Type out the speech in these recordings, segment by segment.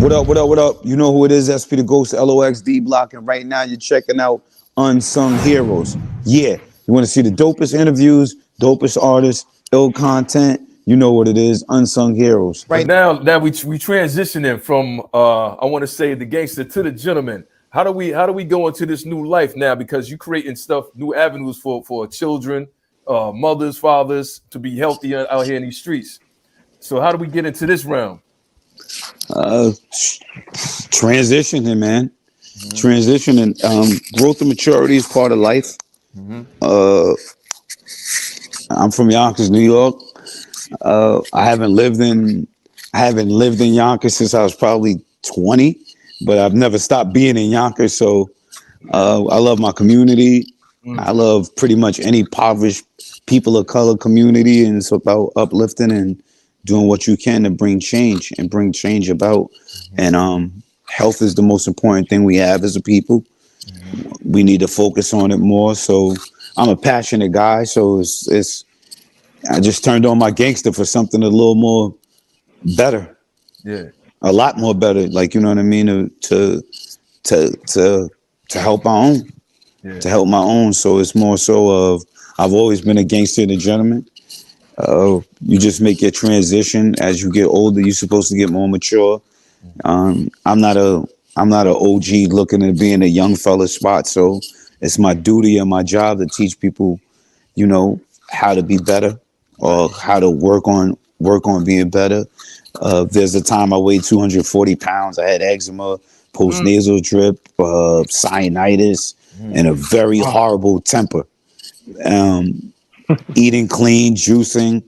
What up, what up, what up? You know who it is, SP the Ghost, LOX D-Block, and right now you're checking out Unsung Heroes. Yeah, you want to see the dopest interviews, dopest artists, ill content, you know what it is, Unsung Heroes. Right now we transitioning from I want to say the gangster to the gentleman. How do we go into this new life now? Because you creating stuff, new avenues for children, mothers, fathers to be healthy out here in these streets. So how do we get into this realm? Transitioning, man. Transitioning. Growth and maturity is part of life. I'm from Yonkers, New York. I haven't lived in Yonkers since I was probably 20, but I've never stopped being in Yonkers. So I love my community. I love pretty much any impoverished people of color community, and it's about uplifting and doing what you can to bring change about. And health is the most important thing we have as a people. We need to focus on it more. So I'm a passionate guy. So I just turned on my gangster for something a little more better. Yeah. A lot more better. Like, you know what I mean? To help my own. Yeah. To help my own. So it's more so of, I've always been a gangster and a gentleman. You just make your transition as you get older. You're supposed to get more mature. I'm not an OG looking at being a young fella spot. So it's my duty and my job to teach people, you know, how to be better or how to work on being better. There's a time I weighed 240 pounds. I had eczema, post-nasal drip, sinusitis, and a very horrible temper. Eating clean, juicing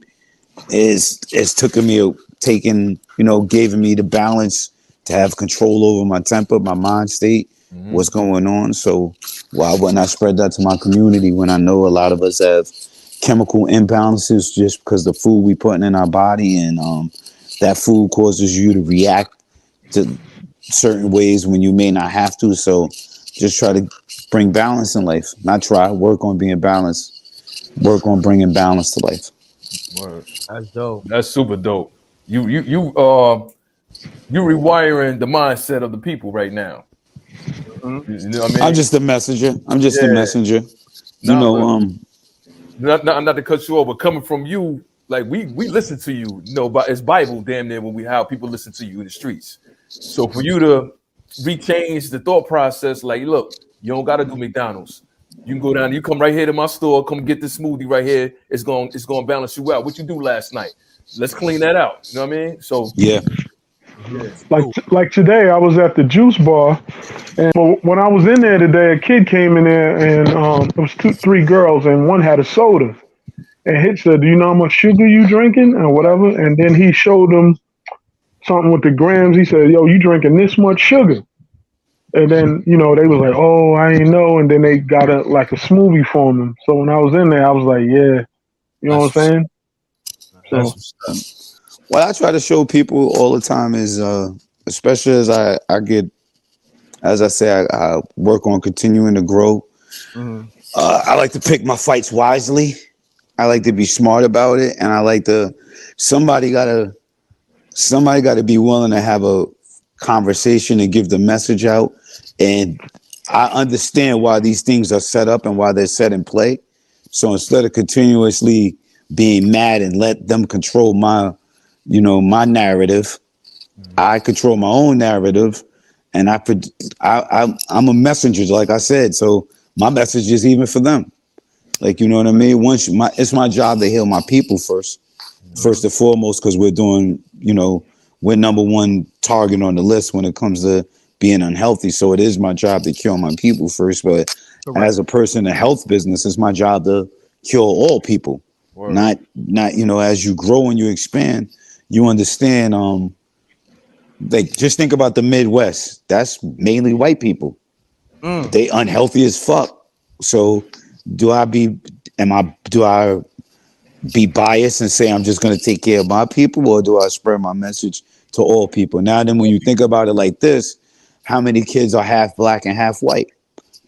giving me the balance to have control over my temper, my mind state, what's going on. So why wouldn't I spread that to my community when I know a lot of us have chemical imbalances just because the food we putting in our body, and that food causes you to react to certain ways when you may not have to. So just try to bring balance in life. Work on being balanced. Work on bringing balance to life. Word. That's dope. That's super dope. You rewiring the mindset of the people right now. You know what I mean? I'm just a messenger. A messenger. Not to cut you over, coming from you, like we listen to you, but it's Bible damn near how people listen to you in the streets. So for you to rechange the thought process, like, look, you don't gotta do McDonald's. You can go down, you come right here to my store, come get this smoothie right here. It's going to balance you out. What you do last night? Let's clean that out. You know what I mean? So yeah. Like today, I was at the juice bar, and when I was in there today, a kid came in there, and it was 3 girls, and one had a soda. And he said, "Do you know how much sugar you drinking?" or whatever. And then he showed them something with the grams. He said, "Yo, you drinking this much sugar?" And then, they was like, "Oh, I ain't know." And then they got a smoothie for him. So when I was in there, I was like, "Yeah," you know what I'm saying? What I try to show people all the time is, especially as I work on continuing to grow. I like to pick my fights wisely. I like to be smart about it, and I like to. Somebody gotta be willing to have a conversation and give the message out. And I understand why these things are set up and why they're set in play. So instead of continuously being mad and let them control my narrative, I control my own narrative, and I'm a messenger, like I said. So my message is even for them. Like, you know what I mean? It's my job to heal my people first and foremost, because we're doing, we're number one target on the list when it comes to being unhealthy. So it is my job to cure my people first. But as a person in health business, it's my job to cure all people. Word. Not as you grow and you expand, you understand. Just think about the Midwest. That's mainly white people. They unhealthy as fuck. So do I be biased and say I'm just going to take care of my people, or do I spread my message to all people? Now then, when you think about it like this, how many kids are half black and half white?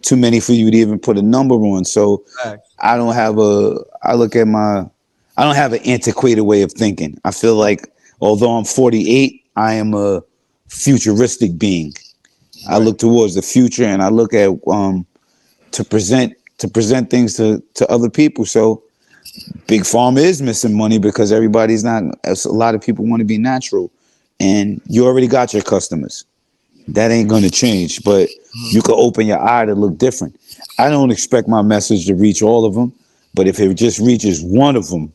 Too many for you to even put a number on. So I don't have an antiquated way of thinking. I feel like although I'm 48, I am a futuristic being. I look towards the future, and I look at to present things to other people. So Big Pharma is missing money because everybody's not. A lot of people want to be natural, and you already got your customers. That ain't going to change, but you can open your eye to look different. I don't expect my message to reach all of them, but if it just reaches one of them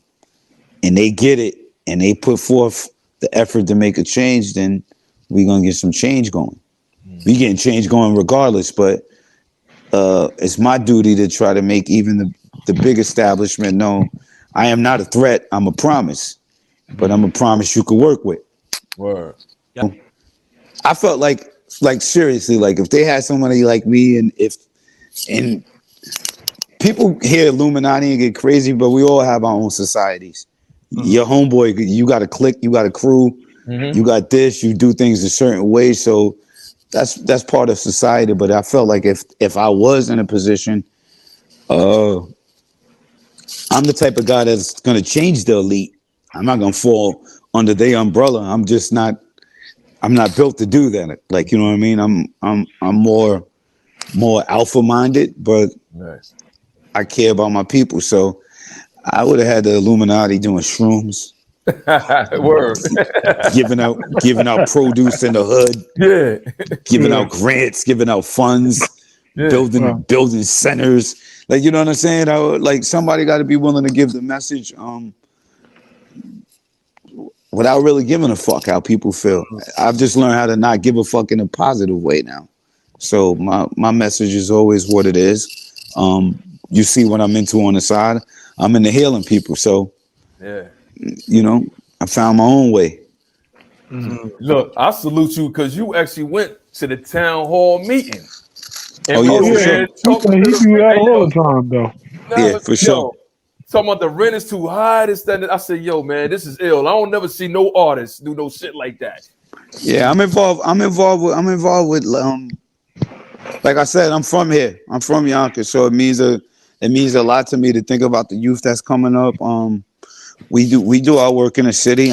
and they get it and they put forth the effort to make a change, then we're going to get some change going. We getting change going regardless, but it's my duty to try to make even the big establishment know I am not a threat. I'm a promise, but I'm a promise you can work with. Word. Yep. I felt like seriously, like if they had somebody like me, and people hear Illuminati and get crazy, but we all have our own societies. Your homeboy, you got a clique, you got a crew, you got this, you do things a certain way. So that's part of society. But I felt like if I was in a position, I'm the type of guy that's gonna change the elite. I'm not gonna fall under their umbrella. I'm not built to do that. Like, you know what I mean? I'm more alpha minded, but Nice. I care about my people. So I would have had the Illuminati doing shrooms, Word. giving out produce in the hood, giving out grants, giving out funds, building centers. Like, you know what I'm saying? Like somebody got to be willing to give the message without really giving a fuck how people feel. I've just learned how to not give a fuck in a positive way now. So my message is always what it is. You see what I'm into on the side. I'm into healing people. So, you know, I found my own way. Look, I salute you because you actually went to the town hall meeting. And For sure. He do that all the time, though. Yeah, for sure. Talking about the rent is too high. This, that, I said, yo, man, this is ill. I don't never see no artists do no shit like that. Yeah, I'm involved with like I said, I'm from here. I'm from Yonkers, so it means a lot to me to think about the youth that's coming up. We do our work in the city.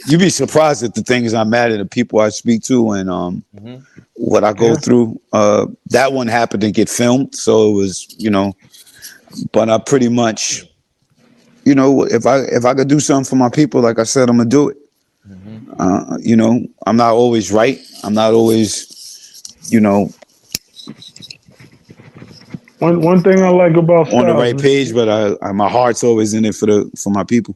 You'd be surprised at the things I'm at and the people I speak to and what I go through. That one happened to get filmed, so it was, you know, but I pretty much, you know, if I could do something for my people, like I said, I'm gonna do it. You know, I'm not always right. I'm not always, you know, one thing I like about on the Styles, right page, but my heart's always in it for my people.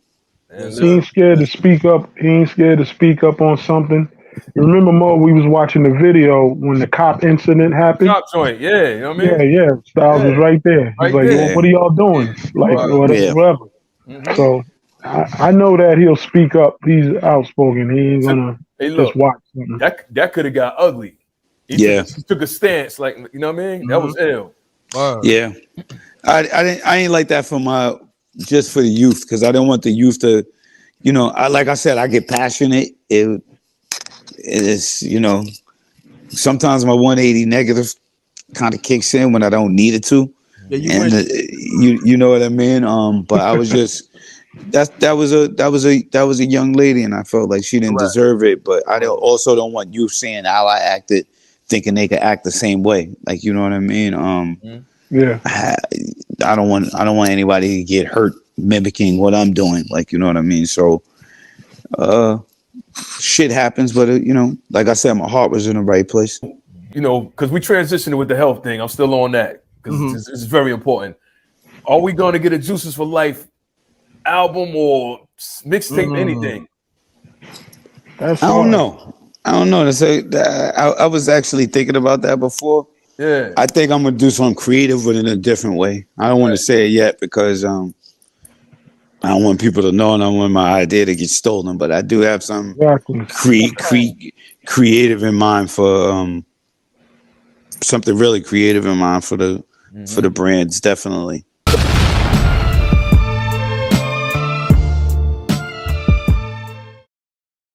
He ain't scared to speak up. He ain't scared to speak up on something. You remember, Mo, we was watching the video when the cop incident happened. Cop joint, yeah, you know what I mean? Yeah. Styles was right there. He's like, there. well, what are y'all doing? Like, whatever. So I know that he'll speak up. He's outspoken. He ain't gonna just watch something. That could have got ugly. He took a stance, like, you know what I mean? That was ill. Yeah, I ain't like that for just for the youth, because I don't want the youth to, you know, like I said, I get passionate. It is, you know, sometimes my 180 negative kind of kicks in when I don't need it to. Yeah, you know what I mean? But I was just that was a young lady, and I felt like she didn't deserve it. But I also don't want youth seeing how I acted, thinking they could act the same way. Like, you know what I mean? I don't want anybody to get hurt mimicking what I'm doing. Like, you know what I mean? So, shit happens, but you know, like I said, my heart was in the right place. You know, because we transitioned with the health thing. I'm still on that because it's very important. Are we going to get a Juices for Life album or mixtape, anything? I don't know. I was actually thinking about that before. Yeah. I think I'm gonna do something creative, but in a different way. I don't want to say it yet because I don't want people to know, and I don't want my idea to get stolen. But I do have some creative in mind for something really creative in mind for the brands, definitely.